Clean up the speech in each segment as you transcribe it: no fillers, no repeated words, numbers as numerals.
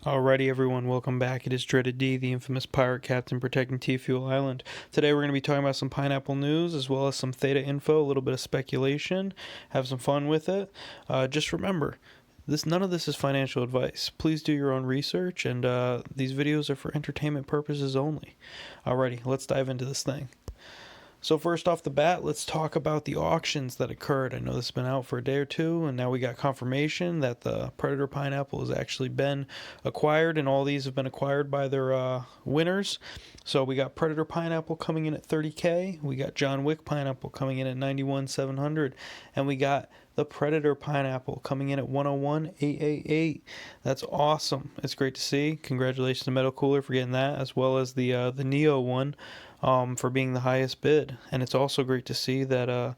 Alrighty, everyone, welcome back. It is Dreaded D, the infamous pirate captain protecting T Fuel Island. Today, we're going to be talking about some pineapple news as well as some Theta info, a little bit of speculation, have some fun with it. Just remember, none of this is financial advice. Please do your own research, and these videos are for entertainment purposes only. Alrighty, let's dive into this thing. So first off the bat, let's talk about the auctions that occurred. I know this has been out for a day or two, and now we got confirmation that the Predator Pineapple has actually been acquired, and all these have been acquired by their winners. So we got Predator Pineapple coming in at $30K, we got John Wick Pineapple coming in at $91,700, and we got the Predator Pineapple coming in at $101,888. That's awesome. It's great to see. Congratulations to Metal Cooler for getting that, as well as the Neo one for being the highest bid. And it's also great to see that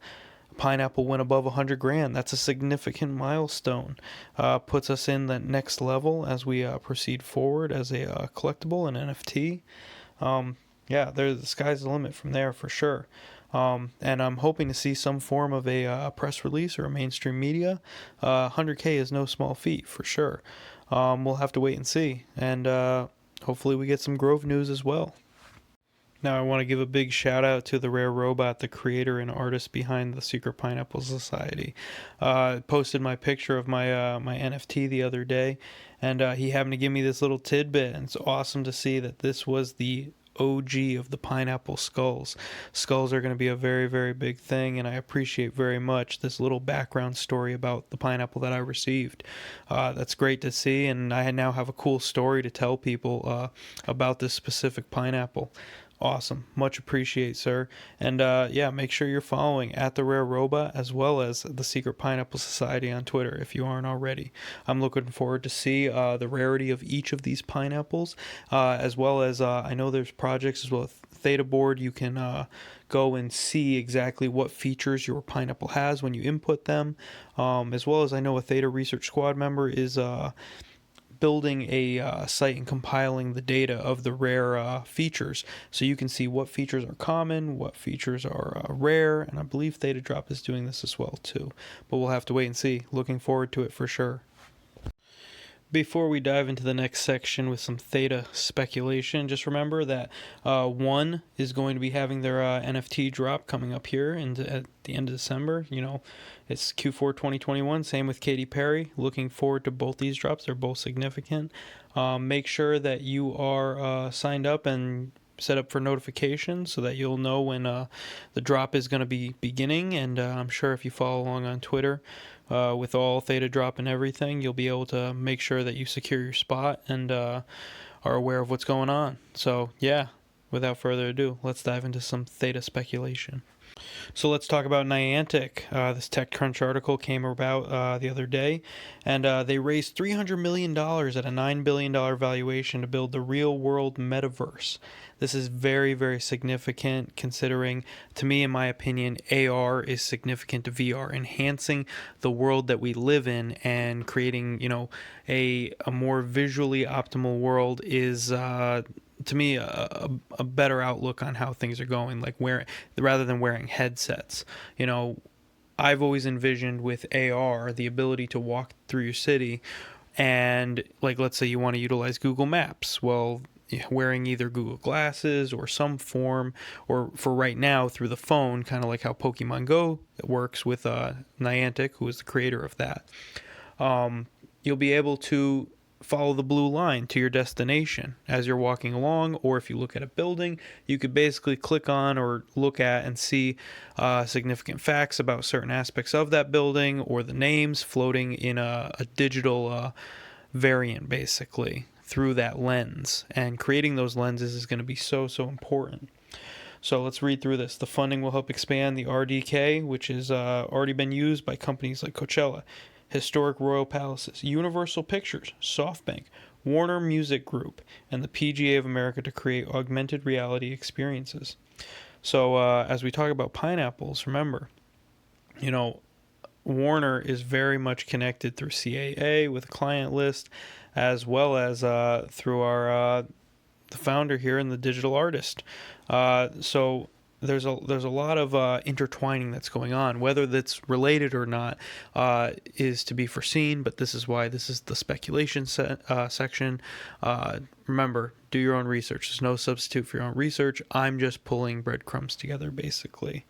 Pineapple went above 100 grand. That's a significant milestone. Puts us in that next level as we proceed forward as a collectible and NFT. Yeah, the sky's the limit from there for sure. And I'm hoping to see some form of a press release or a mainstream media. 100K is no small feat for sure. We'll have to wait and see. And hopefully we get some Grove news as well. Now I want to give a big shout out to the Rare Robot, the creator and artist behind the Secret Pineapple Society. Posted my picture of my NFT the other day, and he happened to give me this little tidbit, and it's awesome to see that this was the OG of the pineapple skulls. Skulls are going to be a very, very big thing, and I appreciate very much this little background story about the pineapple that I received. That's great to see, and I now have a cool story to tell people about this specific pineapple. Awesome. Much appreciate, sir. And yeah, make sure you're following at the Rare Robot as well as the Secret Pineapple Society on Twitter if you aren't already. I'm looking forward to see the rarity of each of these pineapples, as well as I know there's projects as well as Theta board. You can go and see exactly what features your pineapple has when you input them, as well as I know a Theta Research Squad member is building a site and compiling the data of the rare features, so you can see what features are common, what features are rare, and I believe Theta Drop is doing this as well too, but we'll have to wait and see. Looking forward to it for sure. Before we dive into the next section with some Theta speculation, just remember that One is going to be having their NFT drop coming up here at the end of December. You know, it's Q4 2021. Same with Katy Perry. Looking forward to both these drops. They're both significant. Make sure that you are signed up and set up for notifications so that you'll know when the drop is going to be beginning. And I'm sure if you follow along on Twitter, with all Theta Drop and everything, you'll be able to make sure that you secure your spot and are aware of what's going on. So yeah, without further ado, let's dive into some Theta speculation. So let's talk about Niantic. This TechCrunch article came about the other day, and they raised $300 million at a $9 billion valuation to build the real-world metaverse. This is very, very significant considering, to me, in my opinion, AR is significant to VR, enhancing the world that we live in and creating, a more visually optimal world is to me a better outlook on how things are going, like rather than wearing headsets. I've always envisioned with AR the ability to walk through your city, and like, let's say you want to utilize Google Maps. Well, wearing either Google Glasses or some form, or for right now through the phone, kind of like how Pokemon Go works with Niantic, who is the creator of that. You'll be able to follow the blue line to your destination as you're walking along, or if you look at a building, you could basically click on or look at and see significant facts about certain aspects of that building, or the names floating in a digital variant basically through that lens. And creating those lenses is going to be so important. So let's read through this. The funding will help expand the RDK, which has already been used by companies like Coachella, Historic Royal Palaces, Universal Pictures, SoftBank, Warner Music Group, and the PGA of America to create augmented reality experiences. So as we talk about pineapples, remember, Warner is very much connected through CAA with a client list, as well as through our the founder here and the digital artist. So there's a lot of intertwining that's going on. Whether that's related or not is to be foreseen, but this is why this is the speculation section. Remember, do your own research. There's no substitute for your own research. I'm just pulling breadcrumbs together, basically.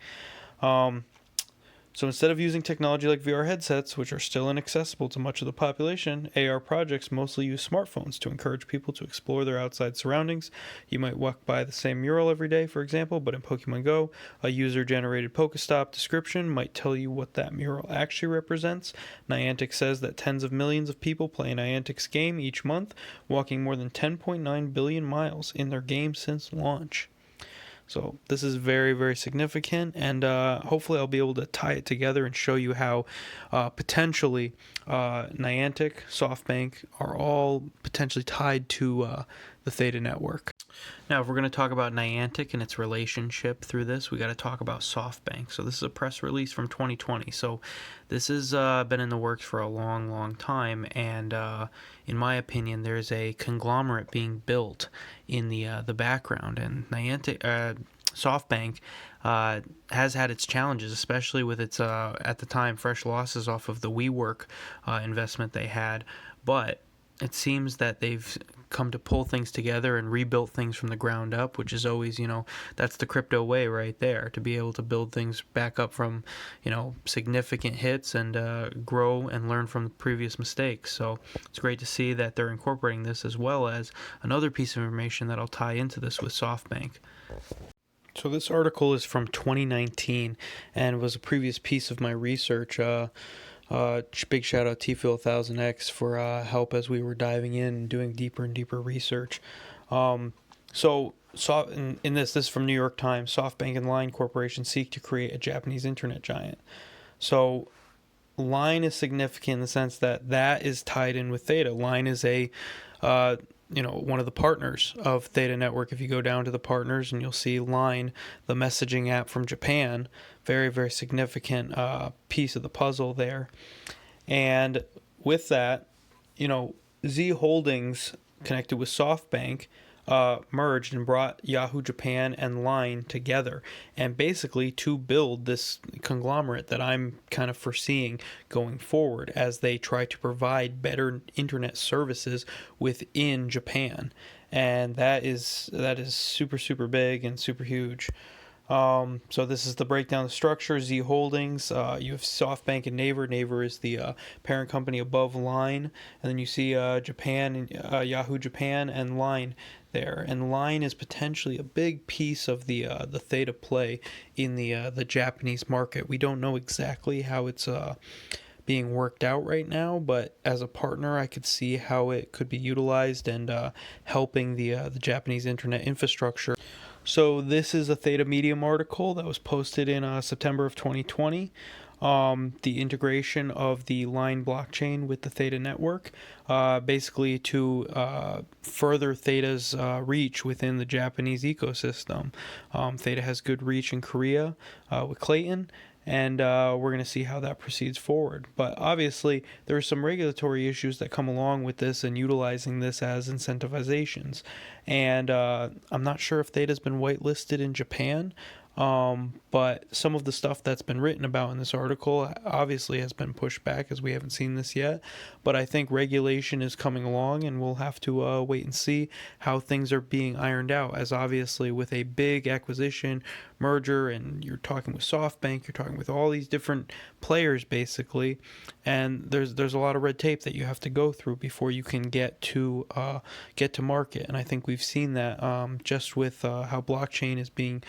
So instead of using technology like VR headsets, which are still inaccessible to much of the population, AR projects mostly use smartphones to encourage people to explore their outside surroundings. You might walk by the same mural every day, for example, but in Pokemon Go, a user-generated Pokestop description might tell you what that mural actually represents. Niantic says that tens of millions of people play Niantic's game each month, walking more than 10.9 billion miles in their game since launch. So this is very, very significant, and hopefully I'll be able to tie it together and show you how potentially Niantic, SoftBank are all potentially tied to the Theta network. Now, if we're going to talk about Niantic and its relationship through this, we got to talk about SoftBank. So this is a press release from 2020. So this has been in the works for a long, long time, and in my opinion, there's a conglomerate being built in the background, and SoftBank has had its challenges, especially with its at the time fresh losses off of the WeWork investment they had, but it seems that they've come to pull things together and rebuilt things from the ground up, which is always, that's the crypto way right there, to be able to build things back up from, significant hits and grow and learn from the previous mistakes. So it's great to see that they're incorporating this, as well as another piece of information that'll tie into this with SoftBank. So this article is from 2019 and was a previous piece of my research. Big shout out TFuel1000X for help as we were diving in and doing deeper and deeper research. In this is from New York Times. SoftBank and Line Corporation seek to create a Japanese internet giant. So Line is significant in the sense that is tied in with Theta. Line is a one of the partners of Theta Network. If you go down to the partners and you'll see Line, the messaging app from Japan, very, very significant piece of the puzzle there. And with that, Z Holdings connected with SoftBank merged and brought Yahoo Japan and Line together, and basically to build this conglomerate that I'm kind of foreseeing going forward as they try to provide better internet services within Japan. And that is super, super big and super huge. So this is the breakdown of the structure. Z Holdings, you have SoftBank and Naver. Naver is the parent company above Line, and then you see Japan, Yahoo Japan, and Line there. And Line is potentially a big piece of the Theta play in the Japanese market. We don't know exactly how it's being worked out right now, but as a partner, I could see how it could be utilized and helping the Japanese internet infrastructure. So this is a Theta Medium article that was posted in September of 2020. The integration of the Line blockchain with the Theta network, basically to further Theta's reach within the Japanese ecosystem. Theta has good reach in Korea with Clayton, and we're going to see how that proceeds forward. But obviously, there are some regulatory issues that come along with this and utilizing this as incentivizations. And I'm not sure if Theta's been whitelisted in Japan, but some of the stuff that's been written about in this article obviously has been pushed back, as we haven't seen this yet. But I think regulation is coming along, and we'll have to wait and see how things are being ironed out, as obviously with a big acquisition, merger, and you're talking with SoftBank, you're talking with all these different players basically, and there's a lot of red tape that you have to go through before you can get to market. And I think we've seen that just with how blockchain is being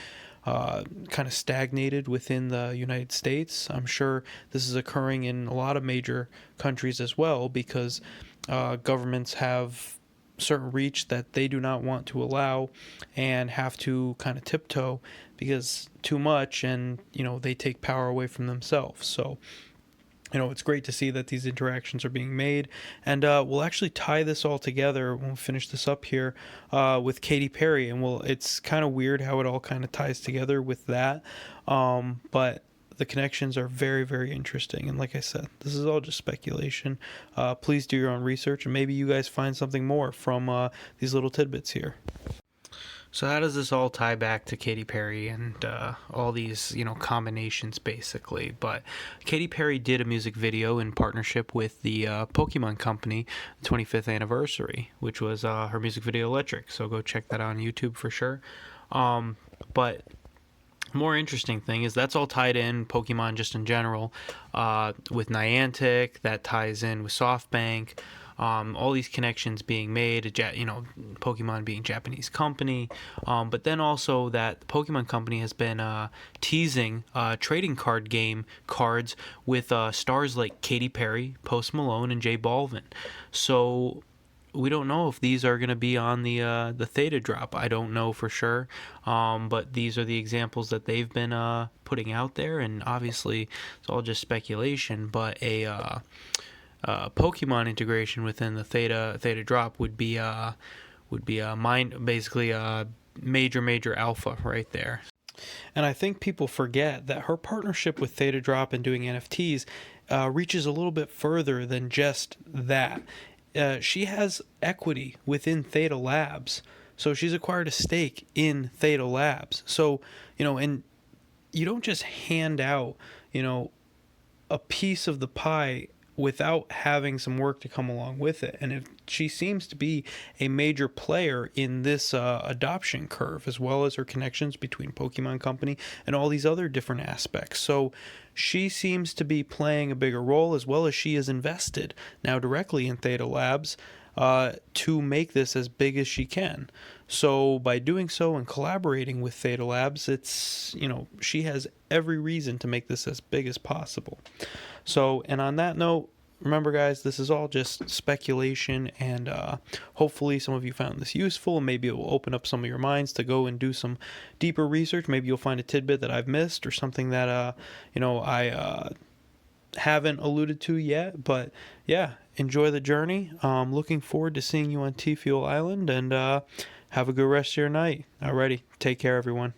kind of stagnated within the United States. I'm sure this is occurring in a lot of major countries as well, because governments have certain reach that they do not want to allow and have to kind of tiptoe because too much, and they take power away from themselves. So it's great to see that these interactions are being made. And we'll actually tie this all together when we finish this up here with Katy Perry. And it's kind of weird how it all kind of ties together with that. But the connections are very, very interesting. And like I said, this is all just speculation. Please do your own research, and maybe you guys find something more from these little tidbits here. So how does this all tie back to Katy Perry and all these, combinations basically? But Katy Perry did a music video in partnership with the Pokemon Company, 25th anniversary, which was her music video Electric. So go check that out on YouTube for sure. But more interesting thing is that's all tied in Pokemon just in general with Niantic. That ties in with SoftBank. All these connections being made, Pokemon being a Japanese company, but then also that the Pokemon Company has been teasing trading card game cards with stars like Katy Perry, Post Malone, and J Balvin. So we don't know if these are going to be on the Theta drop. I don't know for sure, but these are the examples that they've been putting out there, and obviously it's all just speculation. But a Pokemon integration within the Theta drop would be a major alpha right there. And I think people forget that her partnership with Theta Drop and doing NFTs reaches a little bit further than just that. She has equity within Theta Labs, so she's acquired a stake in Theta Labs. So, and you don't just hand out, a piece of the pie without having some work to come along with it. And if she seems to be a major player in this adoption curve, as well as her connections between Pokemon Company and all these other different aspects. So she seems to be playing a bigger role, as well as she is invested now directly in Theta Labs to make this as big as she can. So by doing so and collaborating with Theta Labs, it's, she has every reason to make this as big as possible. So, and on that note, remember guys, this is all just speculation, and hopefully some of you found this useful, and maybe it will open up some of your minds to go and do some deeper research. Maybe you'll find a tidbit that I've missed, or something that I haven't alluded to yet. But yeah, enjoy the journey. Looking forward to seeing you on T Fuel Island, and have a good rest of your night. Alrighty, take care everyone.